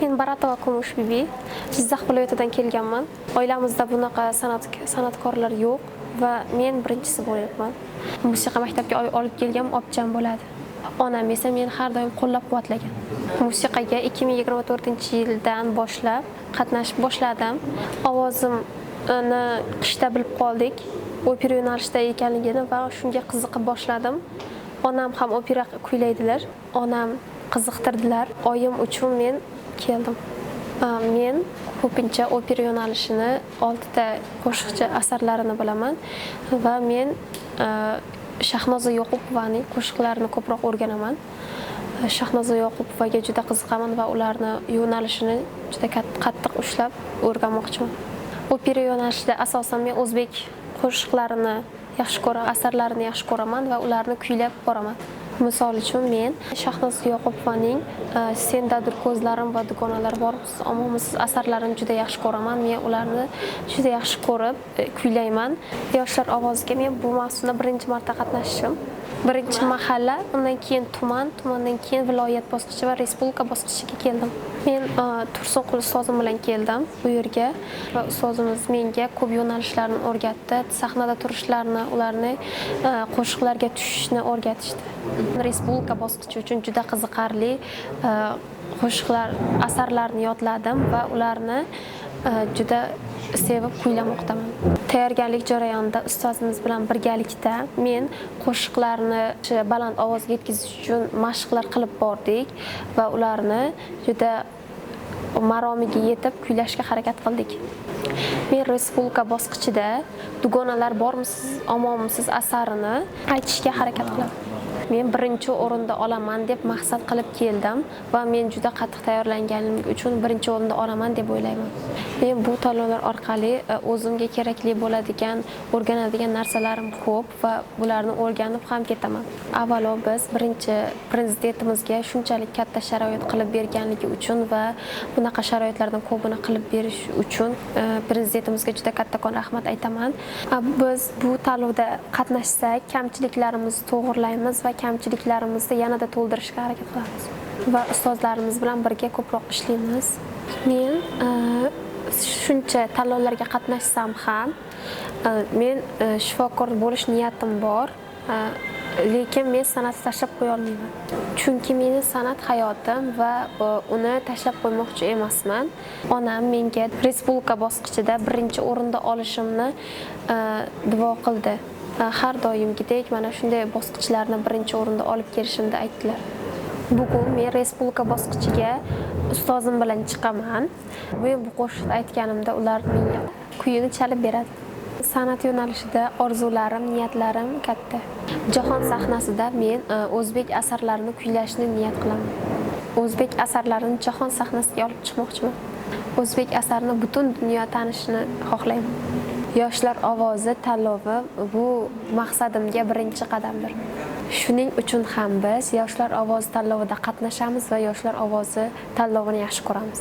Men Baratova Kumush bibi, Jizzax viloyatidan kelganman. Oilamizda bunaqa san'atkorlar yo'q va men birinchisi bo'lyapman. Musiqa maktabiga olib kelgan opcham bo'ladi. Onam esa meni har doim qo'llab-quvvatlagan. Musiqaga 2024-yildan boshlab qatnashib boshladim. Ovozimni qishda bilib qoldik. Opera yo'nalishida ekanligini va shunga qiziqib boshladim. Onam ham opera kuylaydilar. Onam qiziqtirdilar. Oyim uchun men keldim. Men ko'pincha opera yo'nalishini 6 ta qo'shiqchi asarlarini bilaman va men Shahnoza Yoqubovaning qo'shiqlarini ko'proq o'rganaman. Shahnoza Yoqubovaga juda qiziqaman va ularni yo'nalishini juda qattiq ushlab o'rganmoqchiman. Opera yo'nalishida asosan men o'zbek qo'shiqlarini yaxshi ko'raman, asarlarini yaxshi ko'raman va ularni kuylab boraman. Misol uchun men Shahnoza Yoqubovaning Sendadir ko'zlarim va dugonalar borsiz, omonmisiz asarlarini juda yaxshi ko'raman. Men ularni juda yaxshi ko'rib kuylayman. Yoshlar ovoziga men bu mavsumda birinchi marta qatnashdim. Birinchi mahalla, undan keyin tumandan keyin viloyat bosqichi va respublika bosqichiga keldim. Men Tursunqul ustozim bilan keldim bu yerga va ustozimiz menga ko'p yo'nalishlarni o'rgatdi. Sahnada turishlarni, ularni qo'shiqlarga tushishni o'rgatishdi. Respublika bosqichi uchun juda qiziqarli qo'shiqlar, asarlarni yodladim va ularni juda sevib kuylamoqdaman. Tayyorgarlik jarayonida ustozimiz bilan birgalikda men qo'shiqlarni baland ovozga yetkazish uchun mashqlar qilib bordik va ularni juda maromiga yetib kuylashga harakat qildik. Men respublika bosqichida Dugonalar bormisiz, omonmisiz asarini aytishga harakat qilaman. Men birinchi o'rinda olaman deb maqsad qilib keldim va men juda qattiq tayyorlanganim uchun birinchi o'rinda olaman deb o'ylayman. Men bu tanlovlar orqali o'zimga kerakli bo'ladigan, o'rganadigan narsalarim ko'p va bularni o'rganib ham ketaman. Avvalo biz birinchi prezidentimizga shunchalik katta sharoit qilib berganligi uchun va bunaqa sharoitlardan ko'pini qilib berish uchun prezidentimizga juda kattakon rahmat aytaman. Biz bu tanlovda qatnashsak, kamchiliklarimizni to'g'rilaymiz va kamchiliklarimizni yanada to'ldirishga harakat qilamiz va ustozlarimiz bilan birga ko'proq ishlaymiz. Men shuncha tanlovlarga qatnashsam ham men shifokor bo'lish niyatim bor, lekin men san'atni tashlab qo'ya olmayman. Chunki meni san'at hayotim va uni tashlab qo'ymoqchi emasman. Onam menga respublika bosqichida birinchi o'rinda olishimni duo qildi. Har doimgidek mana shunday bosqichlarni birinchi o'rinda olib kelishimni aytdilar. Bugun men respublika bosqichiga ustozim bilan chiqaman. Men bu qo'shiqni aytganimda ular menga kuyini chalib beradi. San'at yo'nalishida orzularim, niyatlarim katta. Jahon sahnasida men o'zbek asarlarini kuylashni niyat qilaman. O'zbek asarlarini jahon sahnasiga olib chiqmoqchiman. O'zbek asarini butun dunyo tanishini xohlayman. Yoshlar ovozi tanlovi bu maqsadimga birinchi qadamdir. Shuning uchun ham biz Yoshlar ovozi tanlovida qatnashamiz va Yoshlar ovozi tanlovini yaxshi ko'ramiz.